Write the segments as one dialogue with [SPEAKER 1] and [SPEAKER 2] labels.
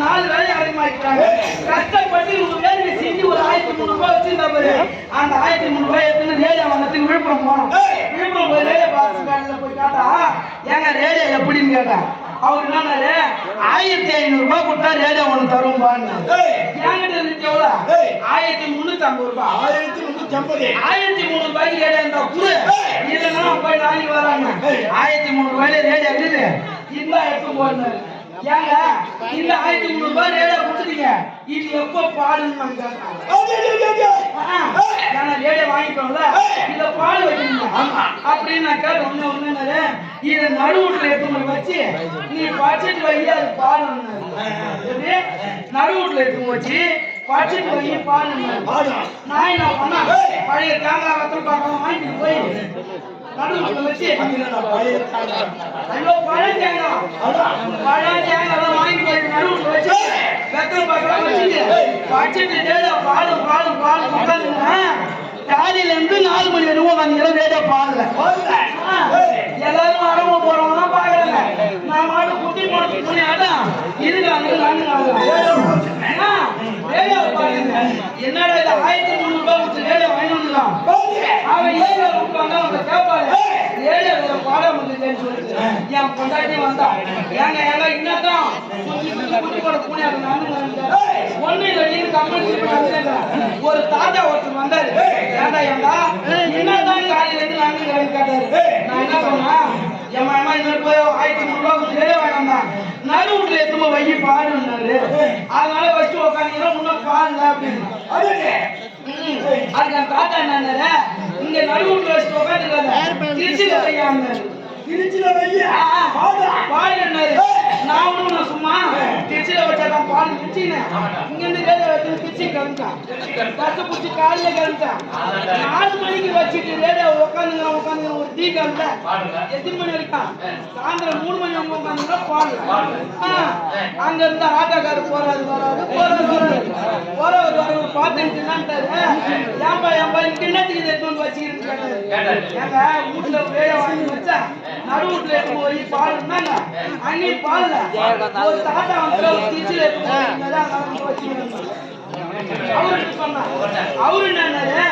[SPEAKER 1] 4 வேலை அதிகமாக்கிறாங்க. கஷ்டப்பட்டு 100 வேலை செஞ்சு ஒரு 1300 ரூபாய் வச்சிருந்தா பாரு. அந்த 1300 ரூபாய் எடுத்து ரேடியோ வாங்கறதுக்கு விழுப்புரம் போனோம். விழுப்புரம் போய் ரேடியோ பாக்ஸ் கடையில போய் கேட்டா ஏங்க ரேடியோ எப்படின்னு கேட்டேன். அவர் என்னன்னாரு 1500 ரூபாய் கொடுத்தா ரேடியோ ஒன்று தரும்பான்னு. என்கிட்ட இருந்து எவ்வளோ 1350 ரூபாய். 1300 ரூபாய்க்கு ரேடியோ இருந்தா கூட இல்லைன்னா போய் நாளைக்கு வராங்க. 1300 ரூபாயில ரேடியோ இருக்குது இந்த எடுத்து போனாரு. ஏங்க இந்த 1300 ரூபாய் ரேடியோ கொடுத்துட்டீங்க, இது எப்போ பாடுன்னு நான் கேட்டேன். ரேடியோ வாங்கிக்கோங்களா இத பாடு வைக்கணுங்க அப்படின்னு நான் கேட்ட ஒண்ணு இதை நடுவுட்ல எடுத்து வச்சு நீ படிச்சுட்டு வை அது பாடணும். நடுவுட்ல எடுத்து வச்சு படிச்சுட்டு வை பாடணும். நான் என்ன பண்ண பழைய தேங்காய் வத்தல் பார்க்கலாம் வாங்கிட்டு போய் நடுவுட்ல வச்சு ஐயோ பழைய தேங்காய் வாங்கி போய் நடுவுட்ல வச்சு வெத்தல் பார்க்கலாம் வச்சுட்டு படிச்சுட்டு பாடும் பாடும் பாடும் உட்காந்துங்க. காலையில இருந்து 4 மணி வரைக்கும் உட்காந்து ரேடியோ பாடல. எல்லாரும் வரவங்க போறவங்க பாக்குறாங்க. நான் மாடு குட்டி போட்டு புண்ணியாட்டம் இருக்காங்க. ரேடியோ பாருங்க என்னடா இது 1300 ரூபாய் வச்சு ரேடியோ வாங்கிடலாம். அவன் ஏரியா கொடுப்பாங்க அவங்க கேட்பாங்க ரேடியோ பாடம் வந்துச்சுன்னு சொல்லிட்டு என் பொண்டாட்டி வந்தா ஏங்க ஏங்க இன்னதான் குட்டி போட புண்ணியாட்டம் ஒன்னு ஒரு தாத்தா ஒருத்தர் வந்தாரு. ஏண்டா ஏண்டா என்னதான் காலையில இருந்து நாங்க கேட்டாரு. நான் என்ன சொன்னா என் அம்மா இந்த போய் 1300 ரூபாய் கொடுத்து வேணாம் நடுவுட்ல எத்தனை வை பாடுனாரு. அதனால வச்சு உட்காந்து முன்ன பாருங்க அப்படின்னு. அதுக்கு என் தாத்தா என்ன இங்க நடுவுட்ல வச்சு உட்காந்துருக்காங்க திருச்சியில வையாங்க. திருச்சியில வையா பாடுனாரு. நான் ஒண்ணு சும்மா திருச்சியில வச்சாதான் பாடு திருச்சின்னு இங்க இருந்து ரேடியோ வச்சு திருச்சி கிளம்பிட்டான். பஸ் பிடிச்சி காலையில கிளம்பிட்டான். 4 மணிக்கு வச்சுட்டு ரேடியோ உட்காந்து ஒரு டீ கிளம்ப எத்தனை மணி வரைக்கும் சாயந்தரம் 3 மணி உட்காந்து பாடு. அங்க இருந்து ஆட்டோக்காரர் போறாரு பாத்துட்டு ஏன்பா இங்க என்னத்துக்கு இதை எடுத்து வச்சுக்கிறேன்னு ஏங்க வீட்டுல ரேடியோ வாங்கி வச்சா நடுவுட்ல எடுத்து போய் பாடுனாங்க. அங்கே பாடல ஒரு தாத்தா வந்து திருச்சியில அவருக்கு சொன்னா அவரு என்னன்னாரு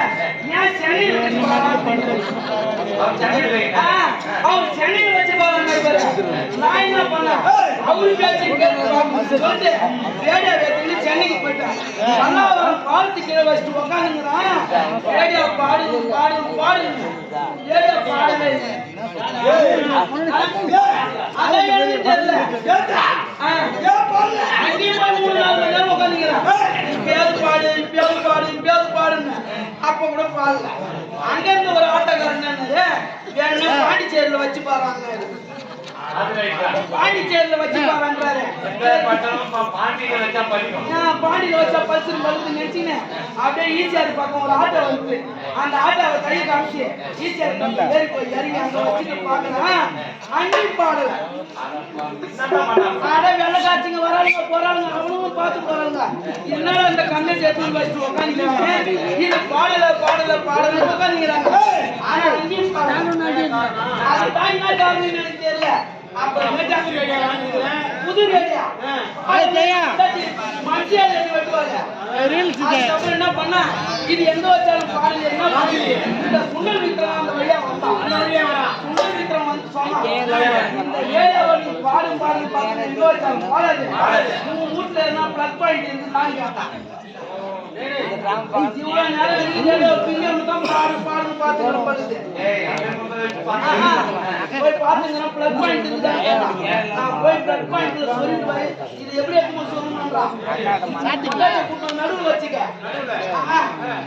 [SPEAKER 1] ஏன் சென்னையில வச்சு அவர் சென்னையில வச்சு பாருங்க. நான் என்ன பண்ண அவரு பேச்சு சொல்லிட்டு ரேடியோ எடுத்துட்டு சென்னைக்கு போயிட்டேன். பல்லாவரம் பாலத்து கீழே வச்சுட்டு உட்காந்துங்கிறான். ரேடியோ பாடு பாடு பாடு ரேடியோ பாடவே இல்லை. அதை எழுதி தெரியல அங்கேயும் 3-4 மணி நேரம் உட்காந்துக்கிறான். இப்பயாவது பாடுன்னு அப்ப கூட பாடல. அங்க இருந்து ஒரு ஆட்டோக்காரன் வேணும்னா பாண்டிச்சேரியில வச்சு பாருங்க. பாண்டிச்சேரியில வச்சு பாருன்றாரு. பாண்டியில வச்சா பல்சர் பழுத்து நினைச்சுன்னு அப்படியே ஈசிஆர் பக்கம் ஒரு ஆட்டோ வந்து அந்த ஆட்டோவை கையை காமிச்சு ஈசிஆர் ஏறி போய் இறங்கி அங்க வச்சுட்டு பாக்கலாம். அங்கேயும் பாடல. வெள்ள காட்சிங்க வராங்க போறாங்க அவனும் பார்த்து போறாங்க. என்னடா இந்த கண்ணை சேர்த்து வச்சு உட்காந்துக்கிறாங்க. இது பாடல உட்காந்துக்கிறாங்க. ஆனா அங்கேயும் அதுதான் என்ன காரணம் எனக்கு தெரியல. புது ரேடியா என்ன பண்ணா இது எங்க வச்சாலும் பாடல. இந்த புண்ணல் விக்ரம் அந்த வழியா வந்தான். புண்ணல் விக்ரம் வந்து சொன்னா இந்த ஏரியாவை நீ பாடும் பாடு எங்க வச்சாலும் பாடாது. உங்க வீட்டுல என்ன பிளக் பாயிண்ட் இருக்குதான்னு கேட்டான். இவ்வளவு நேரம் பாடு பார்த்து போய் பாத்துங்கன்னா பிளக் பாயிண்ட் நான் போய் பிளக் பாயிண்ட்ல சொல்லிட்டு இது எப்படி எடுத்து சொல்லணும்ன்றான். நடுவில் வச்சுக்க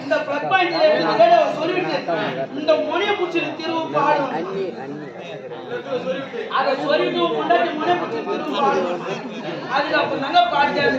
[SPEAKER 1] இந்த பிளக் பாயிண்ட்ல எடுத்து சொல்லிட்டு இந்த முனைய பிடிச்சி திரும்ப பாடும். அதை சொல்லிட்டு முன்னாடி முனைய பிடிச்சி திரும்ப பாடும். அதுக்கு அப்ப நாங்க பாடிச்சாரு.